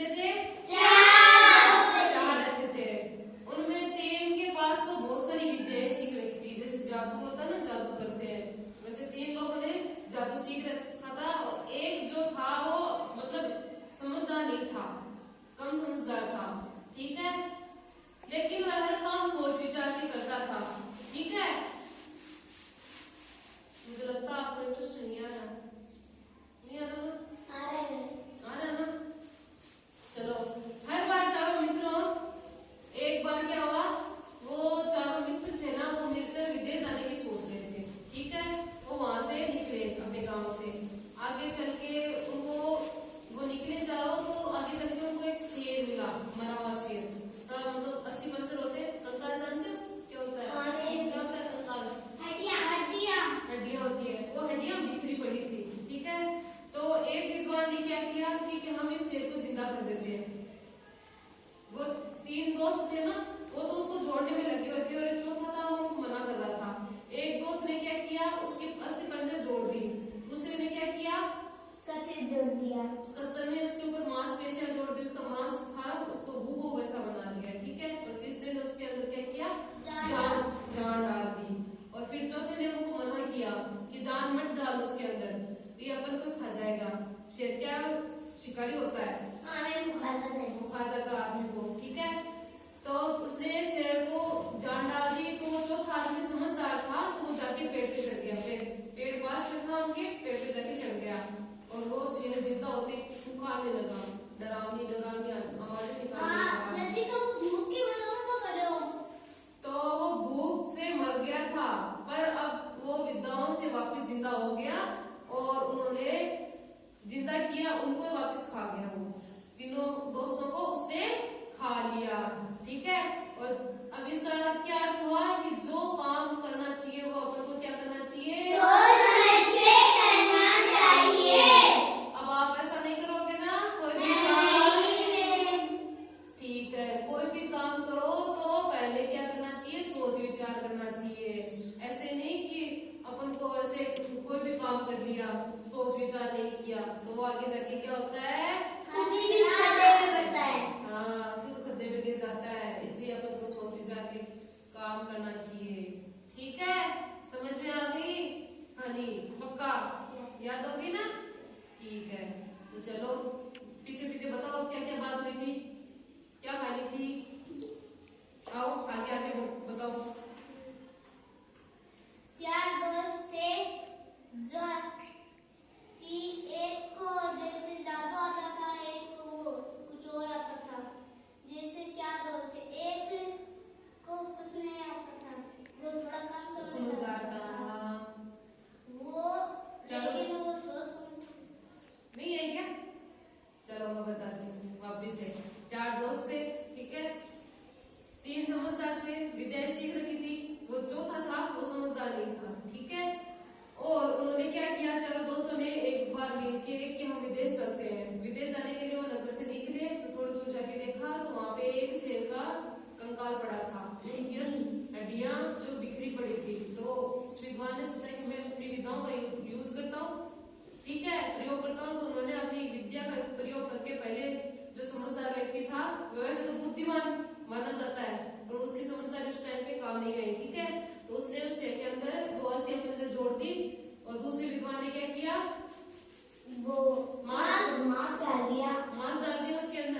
कितने थे? चार रहते थे। उनमें तीन के पास तो बहुत सारी विद्याएं सीख रखी थी, जैसे जादू होता है ना, जादू करते हैं, वैसे तीन लोगों ने जादू सीख रखा था। और एक जो था वो मतलब समझदार नहीं था, कम समझदार था, ठीक है, लेकिन वह हर काम सोच विचार के करता था, ठीक है। मुझे लगता है आपको इंटरेस्ट नहीं आ रहा, नहीं आ रहा ना? आ रहा ना? चलो, हर बार चारों मित्रों, एक बार क्या हुआ, वो चारों मित्र थे ना, वो मिलकर विदेश जाने की सोच रहे थे, ठीक है। वो वहां से निकले अपने गांव से, आगे चल के उनको वो निकले चारों, तो आगे चल के उनको एक शेर मिला, मरा हुआ शेर। उसका मतलब अस्थि पंजर होते हैं, कंकाल जानते हो क्या होता है? क्या होता है कंकाल? हड्डियां होती है, वो हड्डियां बिखरी पड़ी थी, ठीक है। तो एक विद्वान ने क्या किया कि हम इस शेर को जिंदा कर देते हैं। वो तीन दोस्त थे ना, वो तो उसको जोड़ने में लगे हुए थे, और चौथा था वो उनको मना कर रहा था। एक दोस्त ने क्या किया, उसके अस्थि पंजर जोड़ दी, दूसरे ने क्या किया, जोड़ दिया, उसका सर में उसके ऊपर मांसपेशियां जोड़ दी, उसका मांस था उसको भूभू वैसा बना लिया, ठीक है। और तीसरे ने उसके अंदर क्या किया, जान डाल दी। और फिर चौथे ने उनको मना किया कि जान मत डाल उसके अंदर, ये अपन को खा जाएगा। शेर क्या शिकारी होता है, वो खा जाता आदमी को, ठीक है। तो उसने शेर को जान डाल दी। तो चौथा आदमी समझदार था, तो वो जाके पेड़ पे चढ़ गया, पेड़ पास में था उनके, पेड़ पे जाके चढ़ गया, और वो शेर जिंदा होते पुकारने लगा, डरावनी डरावनी आवाजें निकालने लगा। तो वो भूख से मर गया था, पर अब वो विद्याओं से वापस जिंदा हो गया, और उन्होंने जिंदा किया, उनको वापस खा गया। वो तीनों दोस्तों को उसने खा लिया, ठीक है। और अब इसका क्या अर्थ हुआ कि जो काम करना चाहिए वो अपन को क्या करना चाहिए, अब आप ऐसा नहीं करोगे ना, कोई भी काम, ठीक है, कोई भी काम करो तो पहले क्या करना चाहिए, सोच विचार करना चाहिए। ऐसे नहीं कि अपन को ऐसे कोई भी काम कर लिया, सोच विचार नहीं किया, तो वो आगे जाके क्या होता है, खुद खड्डे में गिर जाता है। इसलिए अपन को सोच विचार के काम करना चाहिए, ठीक है। समझ में आ गई कहानी? पक्का याद होगी ना? ठीक है, तो चलो पीछे पीछे बताओ क्या क्या बात हुई थी, क्या कहानी थी, आओ आगे आगे बताओ। चार दोस्त थे, जो कि एक को जैसे जादू आता था, एक को कुछ और आता था। जैसे चार दोस्त थे, एक को कुछ नहीं आता था, वो थोड़ा कम समझदार था, लेकिन वो सोच नहीं है क्या? चलो मैं बताती हूँ वापिस से। चार दोस्त थे, ठीक है, तीन समझदार थे, विद्या सीख रखी थी, वो चौथा था वो समझदार नहीं था, ठीक है। और उन्होंने क्या किया, चारों दोस्तों ने एक बार मिलके कि हम विदेश चलते हैं। विदेश जाने के लिए वो नगर से निकले, तो थोड़ी दूर जाके देखा तो वहां पे एक शेर का कंकाल पड़ा था, उनकी हड्डियां जो बिखरी पड़ी थी। तो उस विद्वान ने सोचा कि मैं अपनी विद्याओं का यूज करता हूँ, ठीक है, प्रयोग करता हूँ। तो उन्होंने अपनी विद्या का प्रयोग करके, पहले जो समझदार व्यक्ति था, वैसे तो बुद्धिमान माना जाता है, पर उसकी समझदारी उस टाइम पे काम नहीं आई, ठीक है। तो उसने उस शेर के अंदर वो अस्थि पंजर जोड़ दी, और दूसरे विद्वान ने क्या किया, वो मांस डाल दिया उसके अंदर।